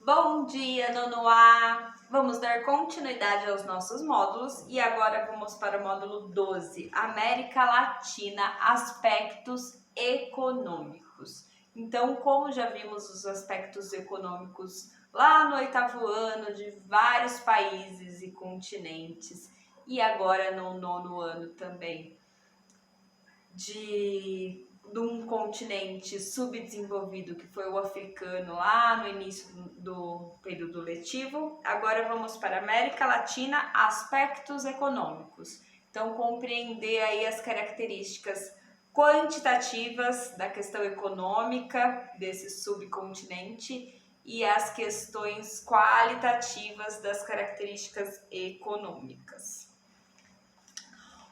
Bom dia, nono A! Vamos dar continuidade aos nossos módulos e agora vamos para o módulo 12, América Latina, aspectos econômicos. Então, como já vimos os aspectos econômicos lá no 8º ano de vários países e continentes e agora no 9º ano também de um continente subdesenvolvido que foi o africano lá no início do período letivo. Agora vamos para a América Latina, aspectos econômicos. Então, compreender aí as características quantitativas da questão econômica desse subcontinente e as questões qualitativas das características econômicas.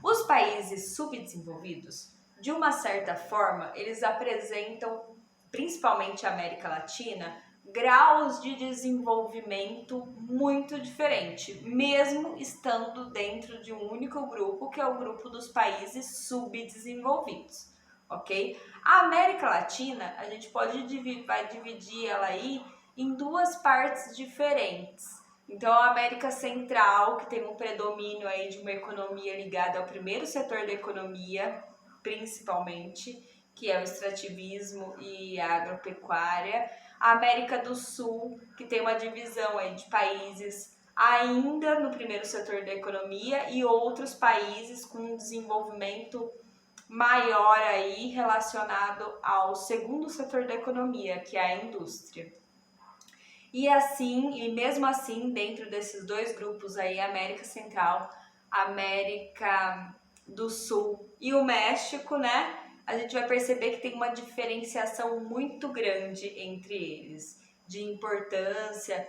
Os países subdesenvolvidos, de uma certa forma, eles apresentam, principalmente a América Latina, graus de desenvolvimento muito diferente, mesmo estando dentro de um único grupo, que é o grupo dos países subdesenvolvidos, ok? A América Latina, a gente vai dividir ela aí em duas partes diferentes. Então, a América Central, que tem um predomínio aí de uma economia ligada ao primeiro setor da economia, principalmente, que é o extrativismo e a agropecuária. A América do Sul, que tem uma divisão aí de países ainda no primeiro setor da economia e outros países com um desenvolvimento maior aí relacionado ao segundo setor da economia, que é a indústria. E mesmo assim, dentro desses dois grupos aí, América Central, América do Sul e o México, né? A gente vai perceber que tem uma diferenciação muito grande entre eles, de importância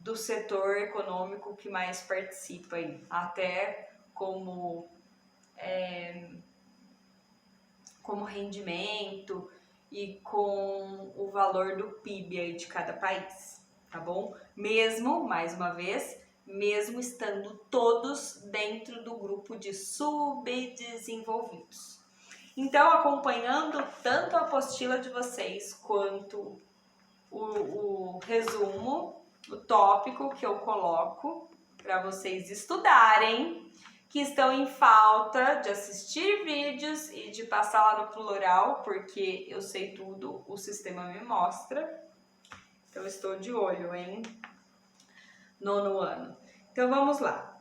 do setor econômico que mais participa aí, até como rendimento e com o valor do PIB aí de cada país, tá bom? Mesmo, mais uma vez, mesmo estando todos dentro do grupo de subdesenvolvidos. Então, acompanhando tanto a apostila de vocês quanto o resumo, o tópico que eu coloco para vocês estudarem, que estão em falta de assistir vídeos e de passar lá no plural, porque eu sei tudo, o sistema me mostra. Então, estou de olho, hein? Nono ano. Então, vamos lá.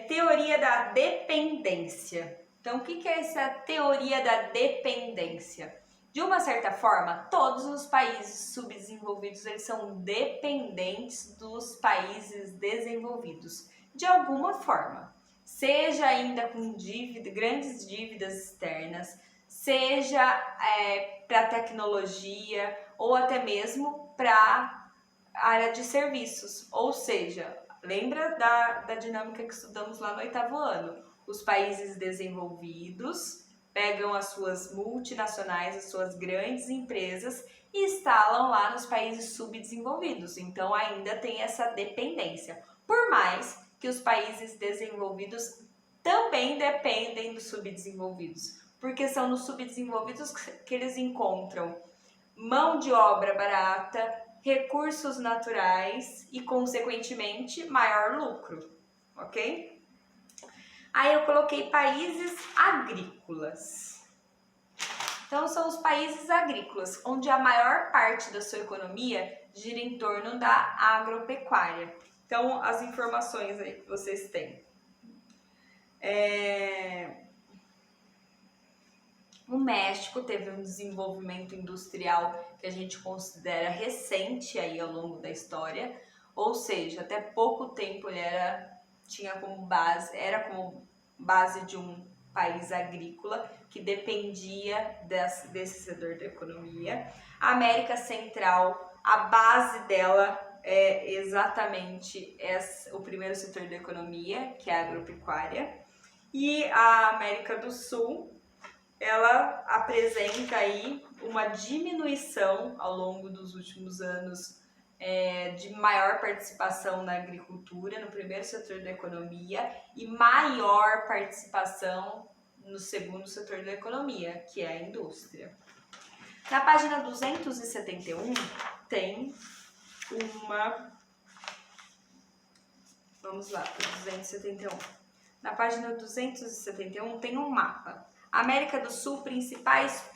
Teoria da dependência. Então, o que é essa teoria da dependência? De uma certa forma, todos os países subdesenvolvidos eles são dependentes dos países desenvolvidos, de alguma forma. Seja ainda com grandes dívidas externas, seja para tecnologia ou até mesmo para área de serviços. Ou seja, lembra da dinâmica que estudamos lá no 8º ano? Os países desenvolvidos pegam as suas multinacionais, as suas grandes empresas e instalam lá nos países subdesenvolvidos. Então ainda tem essa dependência. Por mais que os países desenvolvidos também dependem dos subdesenvolvidos, porque são nos subdesenvolvidos que eles encontram mão de obra barata, recursos naturais e, consequentemente, maior lucro, ok? Aí eu coloquei países agrícolas. Então, são os países agrícolas, onde a maior parte da sua economia gira em torno da agropecuária. Então, as informações aí que vocês têm. O México teve um desenvolvimento industrial que a gente considera recente aí ao longo da história, ou seja, até pouco tempo ele era como base de um país agrícola que dependia desse setor da economia. A América Central, a base dela é exatamente o primeiro setor da economia, que é a agropecuária, e a América do Sul, ela apresenta aí uma diminuição ao longo dos últimos anos de maior participação na agricultura, no primeiro setor da economia, e maior participação no segundo setor da economia, que é a indústria. Na página 271 tem uma... Vamos lá, 271. Na página 271 tem um mapa. América do Sul, principais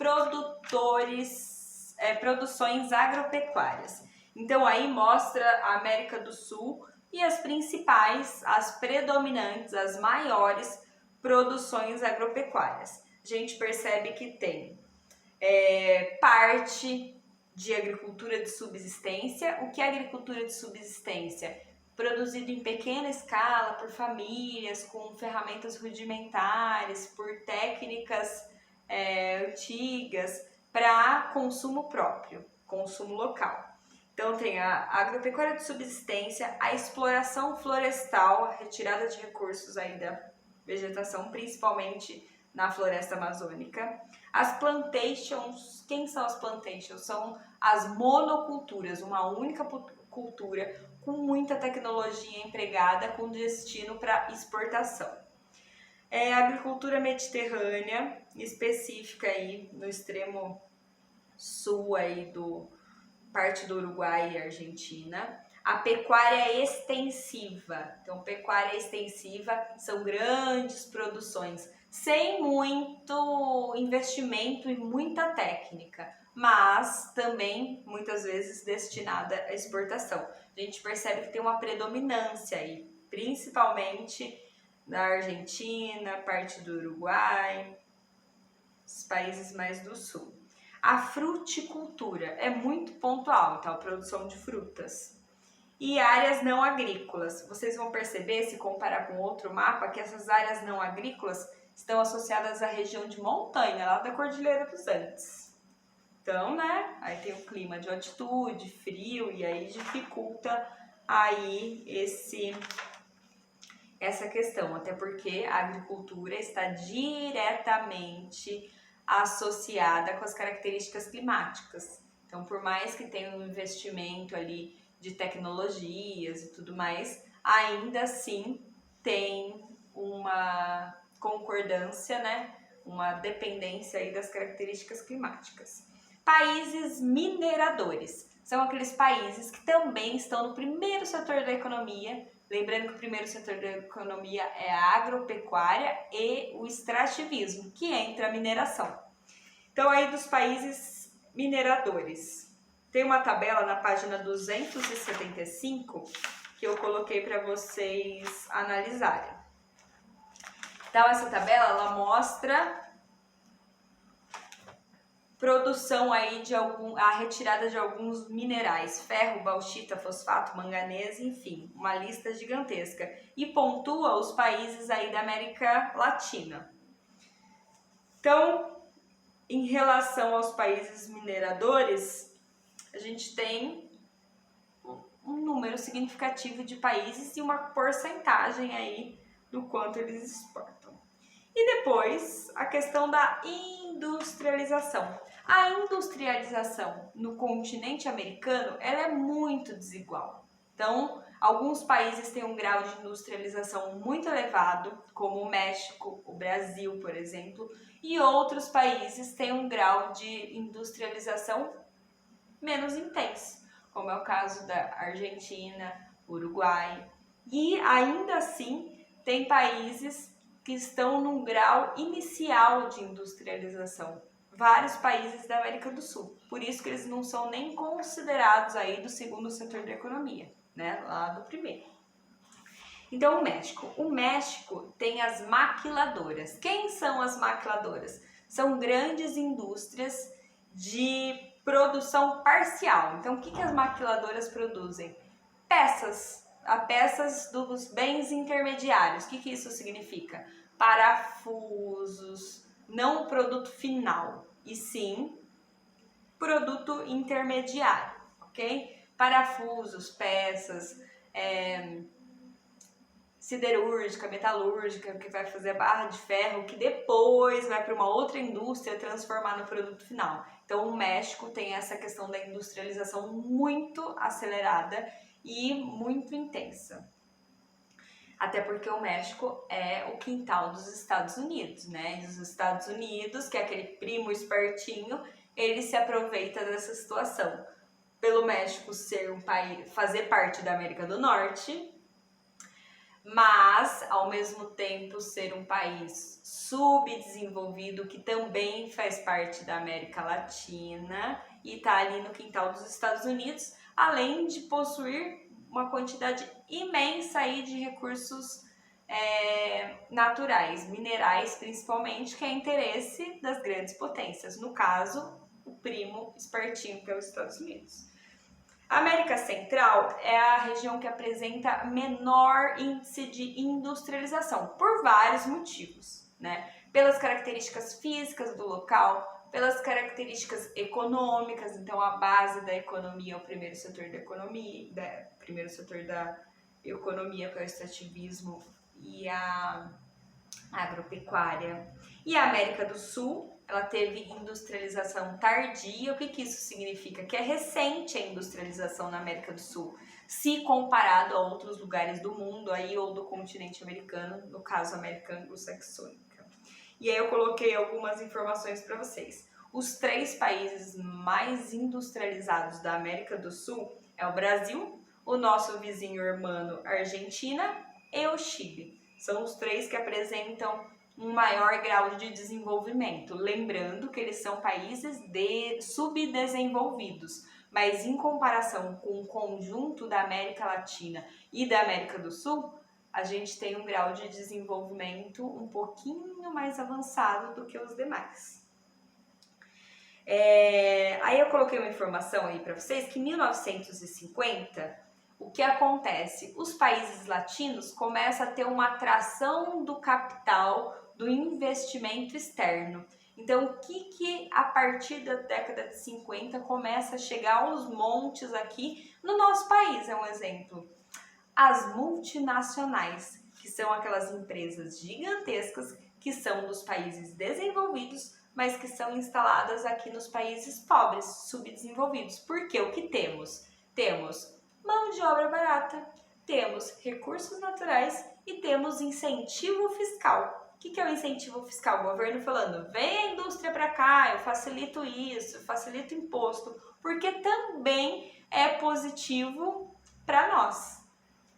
produções agropecuárias. Então aí mostra a América do Sul e as principais, as predominantes, as maiores produções agropecuárias. A gente percebe que tem parte de agricultura de subsistência. O que é agricultura de subsistência? Produzido em pequena escala por famílias, com ferramentas rudimentares, por técnicas antigas, para consumo próprio, consumo local. Então tem a agropecuária de subsistência, a exploração florestal, a retirada de recursos aí da vegetação, principalmente na floresta amazônica. As plantations, quem são as plantations? São as monoculturas, uma única cultura com muita tecnologia empregada com destino para exportação. A agricultura mediterrânea, específica aí no extremo sul aí parte do Uruguai e Argentina. A pecuária extensiva. Então, pecuária extensiva são grandes produções, sem muito investimento e muita técnica, mas também muitas vezes destinada à exportação. A gente percebe que tem uma predominância aí, principalmente da Argentina, parte do Uruguai, os países mais do sul. A fruticultura é muito pontual, então a produção de frutas. E áreas não agrícolas. Vocês vão perceber, se comparar com outro mapa, que essas áreas não agrícolas estão associadas à região de montanha, lá da Cordilheira dos Andes. Então, né, aí tem o clima de altitude, frio, e aí dificulta aí essa questão, até porque a agricultura está diretamente associada com as características climáticas. Então, por mais que tenha um investimento ali de tecnologias e tudo mais, ainda assim tem uma concordância, né? Uma dependência aí das características climáticas. Países mineradores são aqueles países que também estão no primeiro setor da economia. Lembrando que o primeiro setor da economia é a agropecuária e o extrativismo, que entra a mineração. Então, aí dos países mineradores, tem uma tabela na página 275 que eu coloquei para vocês analisarem. Então, essa tabela ela mostra produção aí a retirada de alguns minerais, ferro, bauxita, fosfato, manganês, enfim, uma lista gigantesca. E pontua os países aí da América Latina. Então, em relação aos países mineradores, a gente tem um número significativo de países e uma porcentagem aí do quanto eles exportam. E depois, a questão da industrialização. A industrialização no continente americano, ela é muito desigual. Então, alguns países têm um grau de industrialização muito elevado, como o México, o Brasil, por exemplo, e outros países têm um grau de industrialização menos intenso, como é o caso da Argentina, Uruguai. E ainda assim, tem países que estão num grau inicial de industrialização. Vários países da América do Sul. Por isso que eles não são nem considerados aí do segundo setor da economia, né? Lá do primeiro. Então, o México tem as maquiladoras. Quem são as maquiladoras? São grandes indústrias de produção parcial. Então, o que as maquiladoras produzem? Peças dos bens intermediários. O que isso significa? Parafusos, não o produto final, e sim produto intermediário, ok? Parafusos, peças, siderúrgica, metalúrgica, que vai fazer a barra de ferro, que depois vai para uma outra indústria transformar no produto final. Então, o México tem essa questão da industrialização muito acelerada e muito intensa. Até porque o México é o quintal dos Estados Unidos, né? E os Estados Unidos, que é aquele primo espertinho, ele se aproveita dessa situação. Pelo México ser um país, fazer parte da América do Norte, mas ao mesmo tempo ser um país subdesenvolvido que também faz parte da América Latina e está ali no quintal dos Estados Unidos, além de possuir uma quantidade imensa aí de recursos naturais, minerais principalmente, que é interesse das grandes potências, no caso, o primo espertinho que é os Estados Unidos. A América Central é a região que apresenta menor índice de industrialização, por vários motivos, né? Pelas características físicas do local, pelas características econômicas, então a base da economia é o primeiro setor da economia, que é o extrativismo e a agropecuária. E a América do Sul, ela teve industrialização tardia. O que isso significa? Que é recente a industrialização na América do Sul, se comparado a outros lugares do mundo aí, ou do continente americano, no caso América Anglo-Saxônica. E aí eu coloquei algumas informações para vocês. Os 3 países mais industrializados da América do Sul é o Brasil, o nosso vizinho irmão Argentina e o Chile. São os 3 que apresentam um maior grau de desenvolvimento. Lembrando que eles são países subdesenvolvidos, mas em comparação com o conjunto da América Latina e da América do Sul, a gente tem um grau de desenvolvimento um pouquinho mais avançado do que os demais. Aí eu coloquei uma informação aí para vocês que em 1950... o que acontece? Os países latinos começam a ter uma atração do capital, do investimento externo. Então, o que a partir da década de 50 começa a chegar aos montes aqui no nosso país? É um exemplo. As multinacionais, que são aquelas empresas gigantescas que são dos países desenvolvidos, mas que são instaladas aqui nos países pobres, subdesenvolvidos. Porque o que temos? Temos mão de obra barata, temos recursos naturais e temos incentivo fiscal. O que é o incentivo fiscal? O governo falando, vem a indústria para cá, eu facilito isso, eu facilito o imposto, porque também é positivo para nós,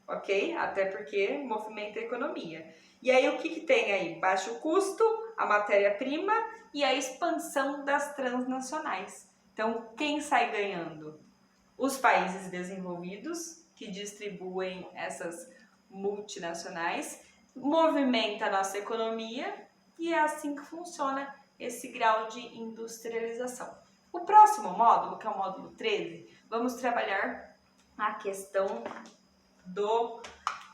ok? Até porque movimenta a economia. E aí o que tem aí? Baixo custo, a matéria-prima e a expansão das transnacionais. Então, quem sai ganhando? Os países desenvolvidos, que distribuem essas multinacionais, movimenta a nossa economia e é assim que funciona esse grau de industrialização. O próximo módulo, que é o módulo 13, vamos trabalhar a questão do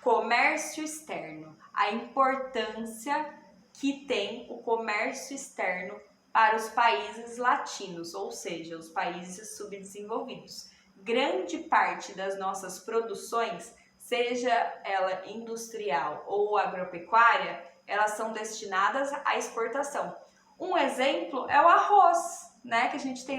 comércio externo, a importância que tem o comércio externo para os países latinos, ou seja, os países subdesenvolvidos. Grande parte das nossas produções, seja ela industrial ou agropecuária, elas são destinadas à exportação. Um exemplo é o arroz, né, que a gente tem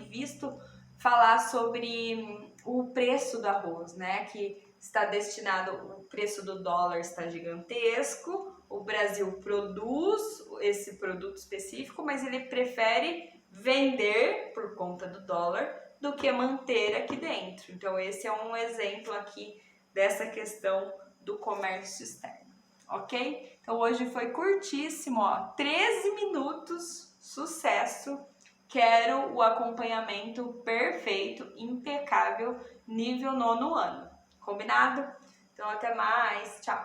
visto falar sobre o preço do arroz, né, que está destinado, o preço do dólar está gigantesco, o Brasil produz esse produto específico, mas ele prefere vender por conta do dólar do que manter aqui dentro. Então esse é um exemplo aqui dessa questão do comércio externo, ok? Então hoje foi curtíssimo, ó, 13 minutos, sucesso! Quero o acompanhamento perfeito, impecável, nível 9º ano. Combinado? Então até mais, tchau!